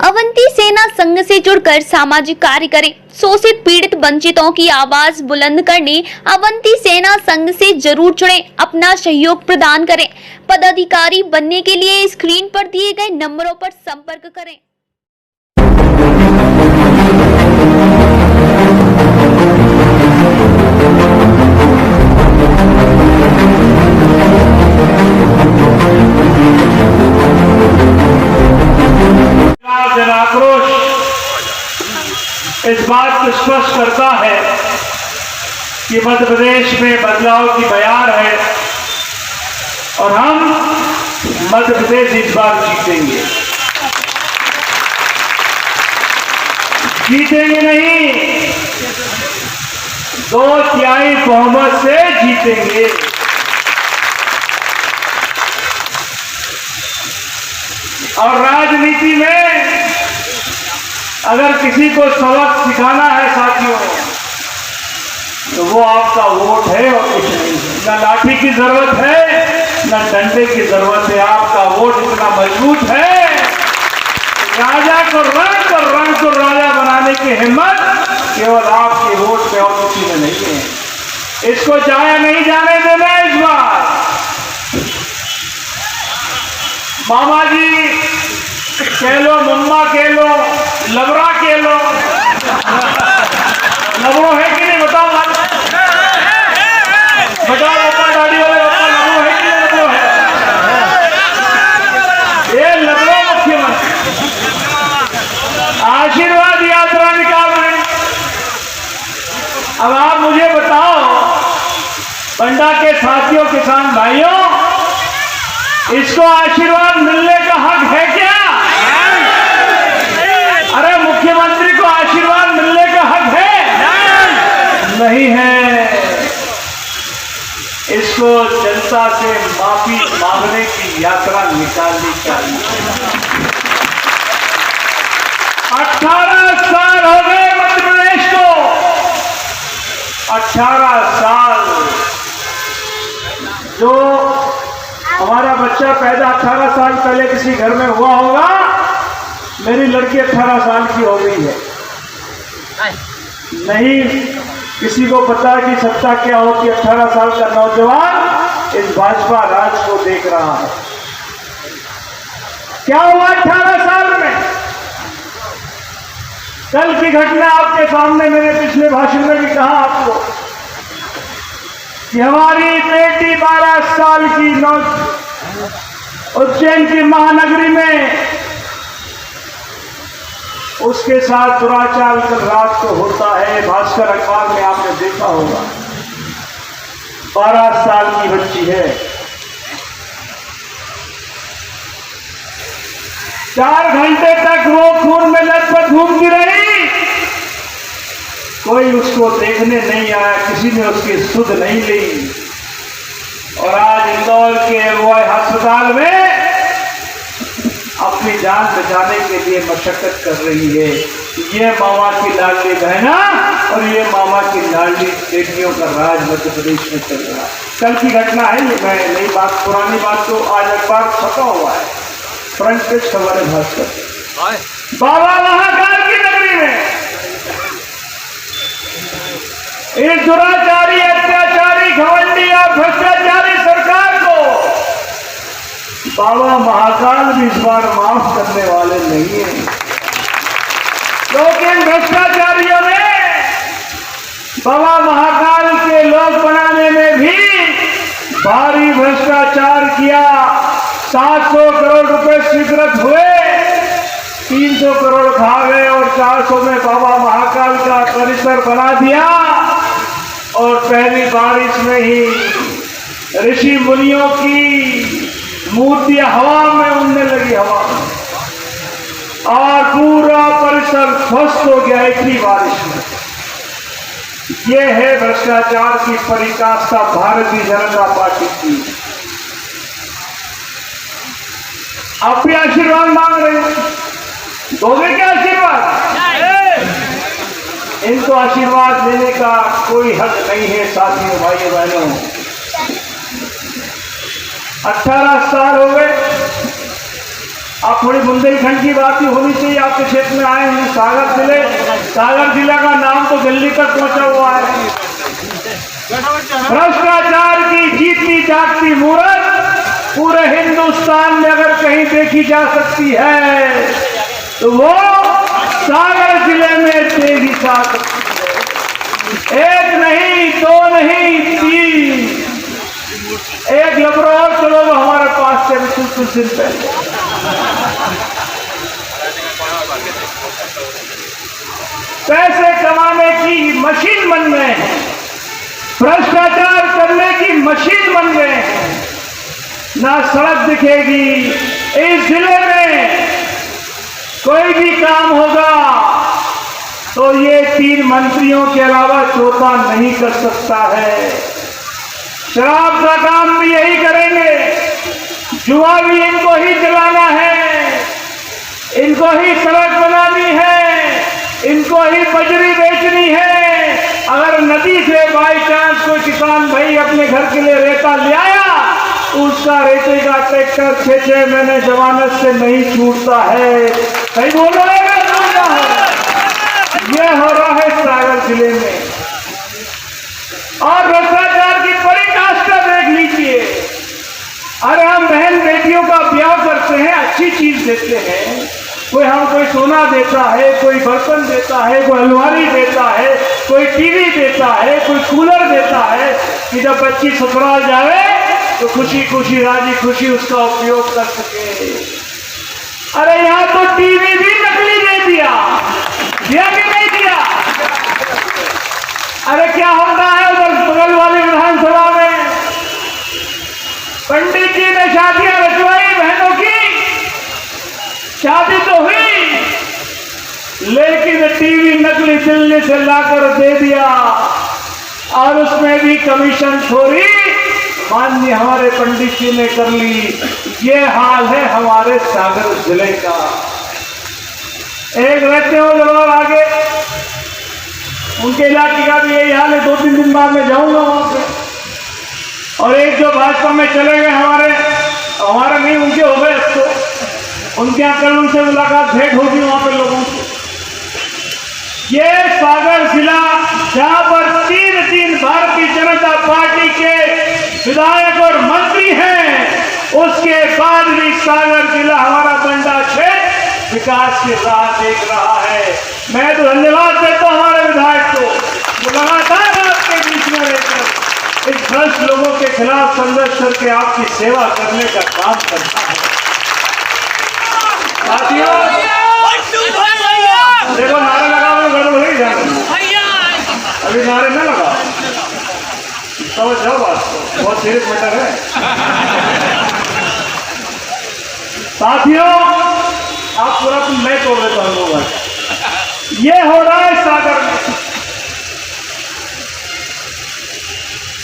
अवंती सेना संघ से जुड़कर सामाजिक कार्य करें। शोषित पीड़ित वंचितों की आवाज बुलंद करने अवंती सेना संघ से जरूर जुड़ें, अपना सहयोग प्रदान करें। पदाधिकारी बनने के लिए स्क्रीन पर दिए गए नंबरों पर संपर्क करें। जनाक्रोश इस बात को स्पष्ट करता है कि मध्य प्रदेश में बदलाव की बयार है और हम मध्य प्रदेश इस बार जीतेंगे। जीतेंगे नहीं, 2/3 बहुमत से जीतेंगे। और राजनीति में अगर किसी को सबक सिखाना है साथियों, तो वो आपका वोट है और कुछ नहीं है। ना लाठी की जरूरत है, ना डंडे की जरूरत है। आपका वोट इतना मजबूत है, राजा को रंग को राजा बनाने की हिम्मत केवल आपके वोट पे और किसी में नहीं है। इसको जाया नहीं जाने देना इस बार। मामा जी कह लो, मम्मा कह लो, लबरा कह लो, लबो है कि नहीं बताओ? बताओ पापा, दादी वाले पापा, लबो है कि नहीं? लबो है, ये लबरो मुख्यमंत्री आशीर्वाद यात्रा निकाल रहे। अब आप मुझे बताओ, पंडा के साथियों, किसान भाइयों, इसको आशीर्वाद मिलने का हक है क्या? अरे मुख्यमंत्री को आशीर्वाद मिलने का हक है? नहीं है। इसको जनता से माफी मांगने की यात्रा निकालनी चाहिए। 18 साल हो गए मध्य प्रदेश को, 18 साल। जो हमारा बच्चा पैदा 18 साल पहले किसी घर में हुआ होगा, मेरी लड़की 18 साल की हो गई है। नहीं किसी को पता कि सत्ता क्या होती। 18 साल का नौजवान इस भाजपा राज को देख रहा है। क्या हुआ 18 साल में? कल की घटना आपके सामने, मैंने पिछले भाषण में भी कहा आपको कि हमारी बेटी 12 साल की उज्जैन की महानगरी में, उसके साथ दुराचार कल रात को होता है। भास्कर अखबार में आपने देखा होगा। 12 साल की बच्ची है। 4 घंटे तक वो खून में लथपथ घूमती रही। कोई उसको देखने नहीं आया, किसी ने उसकी सुध नहीं ली। और आज इंदौर के एमवाई अस्पताल में अपनी जान बचाने के लिए मशक्कत कर रही है। ये मामा की लाडली बहना और ये मामा की लाडली बेटियों का राज मध्य प्रदेश में चल रहा है। कल की घटना है ये, मैं नई बात, पुरानी बात तो आज अखबार छपा हुआ है, फ्रंट पेज खबर है भास्कर। बाबा महाकाल की नगरी में इस दुराचारी, अत्याचारी, घमंडी और भ्रष्टाचारी सरकार को बाबा महाकाल भी इस बार माफ करने वाले नहीं है। क्योंकि इन भ्रष्टाचारियों ने बाबा महाकाल के लोग बनाने में भी भारी भ्रष्टाचार किया। 700 करोड़ रुपए स्वीकृत हुए, 300 करोड़ खा गए और 400 में बाबा महाकाल का परिसर बना दिया। और पहली बारिश में ही ऋषि मुनियों की मूर्तियां हवा में उड़ने लगी, हवा में, और पूरा परिसर ध्वस्त हो गया एक ही बारिश में। यह है भ्रष्टाचार की पराकाष्ठा भारतीय जनता पार्टी की। आप भी आशीर्वाद मांग रहे हैं, दोगे क्या आशीर्वाद? इनको आशीर्वाद लेने का कोई हक नहीं है साथियों, भाइयों बहनों। 18 साल हो गए, आप थोड़ी बुंदेलखंड की बात ही होनी चाहिए। आपके क्षेत्र में आए हैं सागर जिला का नाम तो दिल्ली तक पहुंचा हुआ है। भ्रष्टाचार की जीतती जागती मूरत पूरे हिंदुस्तान में अगर कहीं देखी जा सकती है तो वो सागर जिले में देखी जा सकती है। एक नहीं, दो नहीं, तीन। एक लबरो और चलो हमारे पास से कुछ दिन पहले पैसे कमाने की मशीन बन गए हैं, भ्रष्टाचार करने की मशीन बन गए हैं। ना सड़क दिखेगी इस जिले में, कोई भी काम होगा तो ये 3 मंत्रियों के अलावा चौथा नहीं कर सकता है। शराब का काम भी यही करेंगे, जुआ भी इनको ही चलाना है, इनको ही सड़क बनानी है, इनको ही बजरी बेचनी है। अगर नदी से बाई चांस कोई किसान भाई अपने घर के लिए रेता ले आया तो उसका रेते का ट्रैक्टर 6-6 महीने जमानत से नहीं छूटता है। सही बोल रहे हैं? यह हो रहा है सागर जिले में। और भ्रष्टाचार की पराकाष्ठा देख लीजिए। अरे हम बहन बेटियों का ब्याह करते हैं, अच्छी चीज देते हैं, कोई सोना देता है, कोई बर्तन देता है, कोई अलमारी देता है, कोई टीवी देता है, कोई कूलर देता है कि जब बच्ची ससुराल जाए तो खुशी खुशी राजी खुशी उसका उपयोग कर सके। अरे यहाँ तो टीवी भी नकली दे दिया कि नहीं दिया? अरे क्या होता है उधर बगल वाली विधानसभा में, पंडित जी ने शादियां रचवाई बहनों की, शादी तो हुई लेकिन टीवी नकली दिल्ली से लाकर दे दिया और उसमें भी कमीशन थोड़ी माननीय हमारे पंडित जी ने कर ली। ये हाल है हमारे सागर जिले का। एक रहते हो जरूर आगे, उनके इलाके का भी यही हाल है। 2-3 दिन बाद में जाऊंगा वहां पे। और एक जो भाजपा में चले गए हमारे नहीं, उनके हो गए, तो उनके यहाँ कल उनसे मुलाकात भेंट होगी वहां पे लोगों से। ये सागर जिला जहां पर 3 भारतीय जनता पार्टी के विधायक और मंत्री हैं, उसके बाद भी सागर जिला हमारा बंडा क्षेत्र विकास की राह देख रहा है। मैं तो धन्यवाद देता हूं हमारे विधायक को, जो लगातार आपके बीच में रहकर इस भ्रष्ट लोगों के खिलाफ संघर्ष करके आपकी सेवा करने का काम करता है। साथियों देखो, नारे लगा गड़बड़ नहीं जाना, अभी नारे न लगा, समझ जाओ बात को, बहुत सीरियस मैटर है। साथियों आप पूरा मैं तोड़ देता हूं लोग। ये हो रहा है सागर में।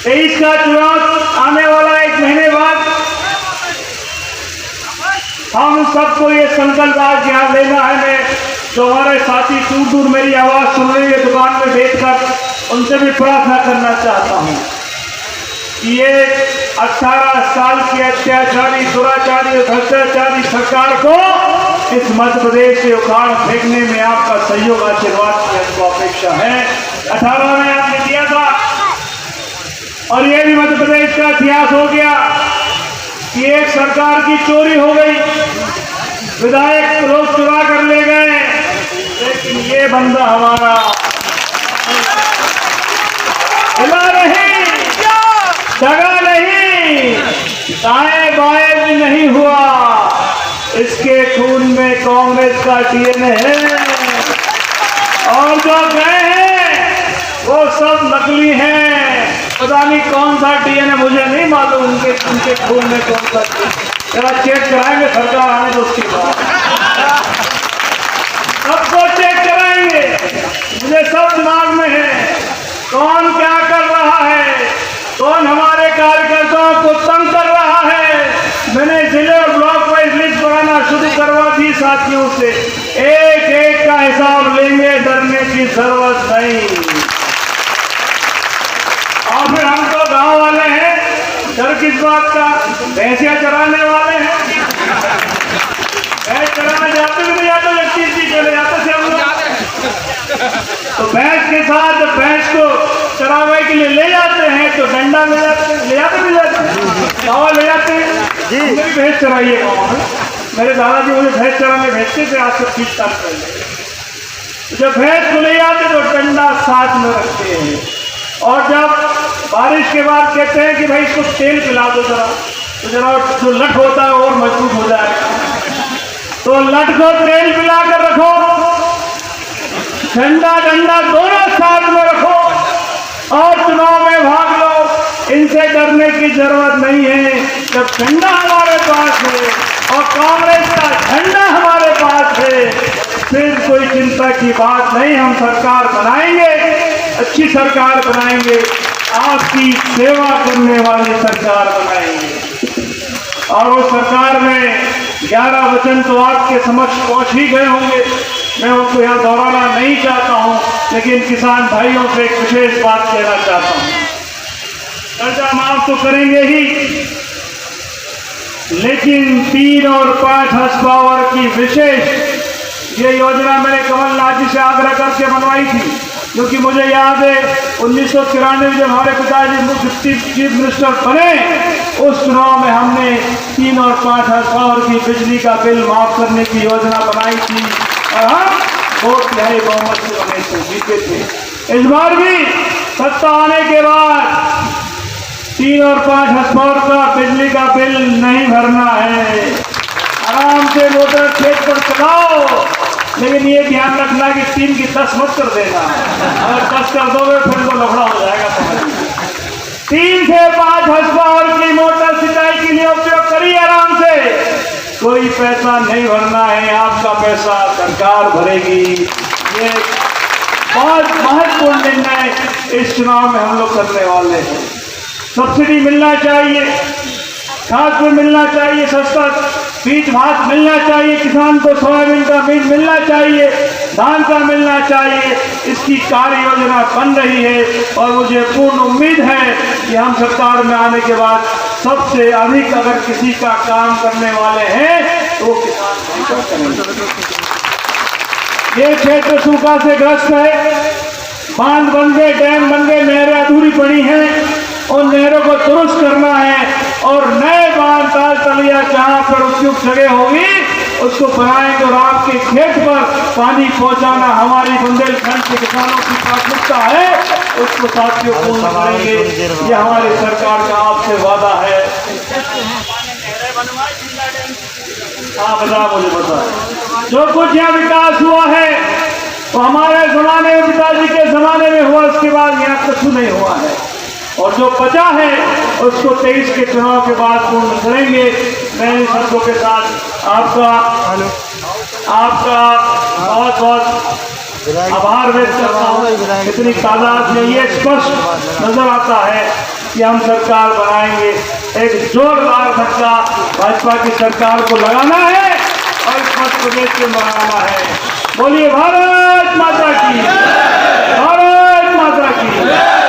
23 का चुनाव आने वाला 1 महीने बाद। हम सबको ये संकल्प आज यहाँ लेना है। मैं जो हमारे साथी दूर दूर मेरी आवाज सुन रही है दुकान में बैठकर, उनसे भी प्रार्थना करना चाहता हूँ कि ये 18 साल की अत्याचारी, दुराचारी और भ्रष्टाचारी सरकार को इस मध्य प्रदेश से उखाड़ फेंकने में आपका सहयोग, आशीर्वाद की हमको अपेक्षा है। 18 में आपने दिया था और ये भी मध्य प्रदेश का इतिहास हो गया कि एक सरकार की चोरी हो गई, विधायक लोग चुरा कर ले गए, लेकिन ये बंदा हमारा हिला नहीं, जगह नहीं, दाएं बाएं भी नहीं हुआ। इसके खून में कांग्रेस का डीएनए है और जो गए हैं वो सब नकली हैं। पता नहीं कौन सा डीएनए, मुझे नहीं मालूम उनके खून में कौन सा। जरा चेक कराएंगे सरकार आने तो उसके बाद सबको चेक कराएंगे। मुझे सब दिमाग में है कौन क्या कर रहा है, कौन हमारे कार्यकर्ताओं को तंग कर रहा है। मैंने जिले और ब्लॉक वाइज लिस्ट बनाना शुरू करवा दी साथियों से। एक एक का हिसाब लेंगे, डरने की जरूरत नहीं। और फिर हम तो गांव वाले हैं, डर किस बात का, भैंसियां चराने वाले हैं। जाते भी नहीं जाते, जब 30 चले जाते थे हम लोग। तो भैंस के साथ भैंस को चरावे के लिए ले जाते हैं तो डंडा ले जाते हैं, ले जाते हैं गाँव ले जाते हैं। हमने भी भैंस चराई है गाँव में, मेरे दादाजी मुझे भैंस चराने भेजते थे आज से 30 साल पहले। जब भैंस को ले जाते तो डंडा साथ में रखते हैं, और जब बारिश के बाद कहते हैं कि भाई इसको तेल पिला दो जरा, तो जरा जो लट होता है और मजबूत हो जाएगा। तो लट को तेल पिला कर रखो, झंडा डंडा दोनों साथ में रखो और चुनाव में भाग लो। इनसे डरने की जरूरत नहीं है। जब झंडा हमारे पास है और कांग्रेस का झंडा हमारे पास है, फिर कोई चिंता की बात नहीं। हम सरकार बनाएंगे, अच्छी सरकार बनाएंगे, आपकी सेवा करने वाली सरकार बनाएंगे। और उस सरकार में 11 वचन तो आपके समक्ष पहुंच ही गए होंगे, मैं उनको यहाँ दोहराना नहीं चाहता हूँ, लेकिन किसान भाइयों से एक विशेष बात कहना चाहता हूँ। कर्जा माफ तो करेंगे ही, लेकिन 3 और 5 हॉर्स पावर की विशेष ये योजना मैंने कमलनाथ जी से आग्रह करके बनवाई थी, क्योंकि मुझे याद है 1993 जब हमारे पिताजी मुख्य चीफ मिनिस्टर बने, उस चुनाव में हमने 3 और 5 हॉर्स पावर की बिजली का बिल माफ करने की योजना बनाई थी और हम बहुत तिहाई बहुमत से बने थे, जीते थे। इस बार भी सत्ता आने के बाद 3 और 5 हॉर्स पावर का बिजली का बिल नहीं भरना है। आराम से मोटर खेत पर चलाओ, लेकिन ये ध्यान रखना कि 3 की 10 मत कर देना। अगर 10 कर दोगे फिर तो लफड़ा हो जाएगा। 3 से 5 हॉर्स पावर की मोटर सिंचाई के लिए उपयोग करिए आराम से। कोई पैसा नहीं भरना है, आपका पैसा सरकार भरेगी। ये बहुत महत्वपूर्ण निर्णय इस चुनाव में हम लोग करने वाले हैं। सब्सिडी मिलना चाहिए, खाद भी मिलना चाहिए, सस्ता बीज भात मिलना चाहिए, किसान को सोयाबीन का बीज मिलना चाहिए, धान का मिलना चाहिए। इसकी कार्य योजना बन रही है और मुझे पूर्ण उम्मीद है कि हम सरकार में आने के बाद सबसे अधिक अगर किसी का काम करने वाले हैं तो किसान भाई करेंगे। ये क्षेत्र सूखा से ग्रस्त है, बांध बन गए, डैम बन गए, नहरें अधूरी पड़ी हैं, उन नहरों को दुरुस्त करना है और नए बांध ताल तलिया जहाँ पर उपयुक्त जगह होगी उसको बनाएंगे और आपके खेत पर पानी पहुंचाना हमारी बुंदेलखंड के किसानों की प्राथमिकता है। उसको साथियों पूर्ण करेंगे, ये हमारी सरकार का आपसे वादा है। हाँ बता, मुझे बता, जो कुछ यहाँ विकास हुआ है तो हमारे जमाने में, पिताजी के जमाने में हुआ, उसके बाद यहाँ कुछ नहीं हुआ है। और जो बचा है उसको 23 के चुनाव के बाद पूर्ण करेंगे। मैं इन शब्दों के साथ आपका बहुत बहुत आभार व्यक्त करता हूँ। इतनी तादाद में ये स्पष्ट नजर आता है कि हम सरकार बनाएंगे। एक जोरदार धक्का भाजपा की सरकार को लगाना है और इस मध्य प्रदेश में बनाना है। बोलिए भारत माता की, भारत माता की।